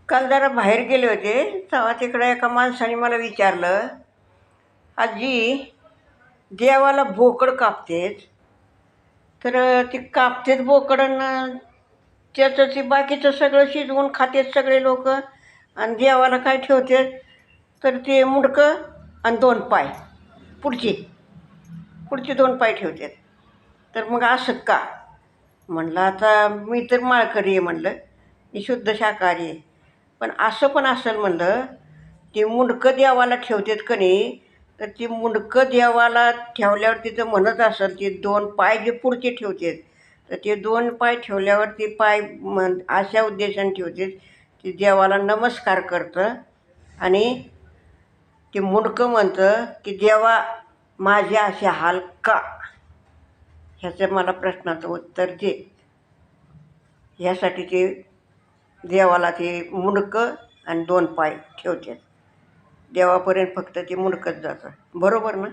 काल जरा बाहेर गेले होते तेव्हा तिकडे एका माणसाने मला विचारलं, आजी देवाला बोकड कापतेच तर ती कापतेच बोकड आणि त्याचं ती बाकीचं सगळं शिजवून खातेत सगळे लोक आणि देवाला काय ठेवते तर ते मुंडकं आणि दोन पाय पुढचे पुढचे दोन पाय ठेवतात. तर मग असं का? म्हणलं आता मी तर माळकरी आहे, म्हणलं मी शुद्ध शाकाहारी आहे, पण असं पण असेल म्हणलं ते मुंडकं देवाला ठेवतात का नाही, तर ती मुंडकं देवाला ठेवल्यावर तिथं म्हणत असेल ते दोन पाय जे पुढचे ठेवतात तर ते दोन पाय ठेवल्यावर ते पाय अशा उद्देशाने ठेवतात की देवाला नमस्कार करतं आणि ते मुंडकं म्हणतं की देवा माझे असे हाल का, ह्याचं मला प्रश्नाचं उत्तर दे. ह्यासाठी ते देवाला ते मुंडकं आणि दोन पाय ठेवतात. देवापर्यंत फक्त ते मुंडकंच जातं, बरोबर ना?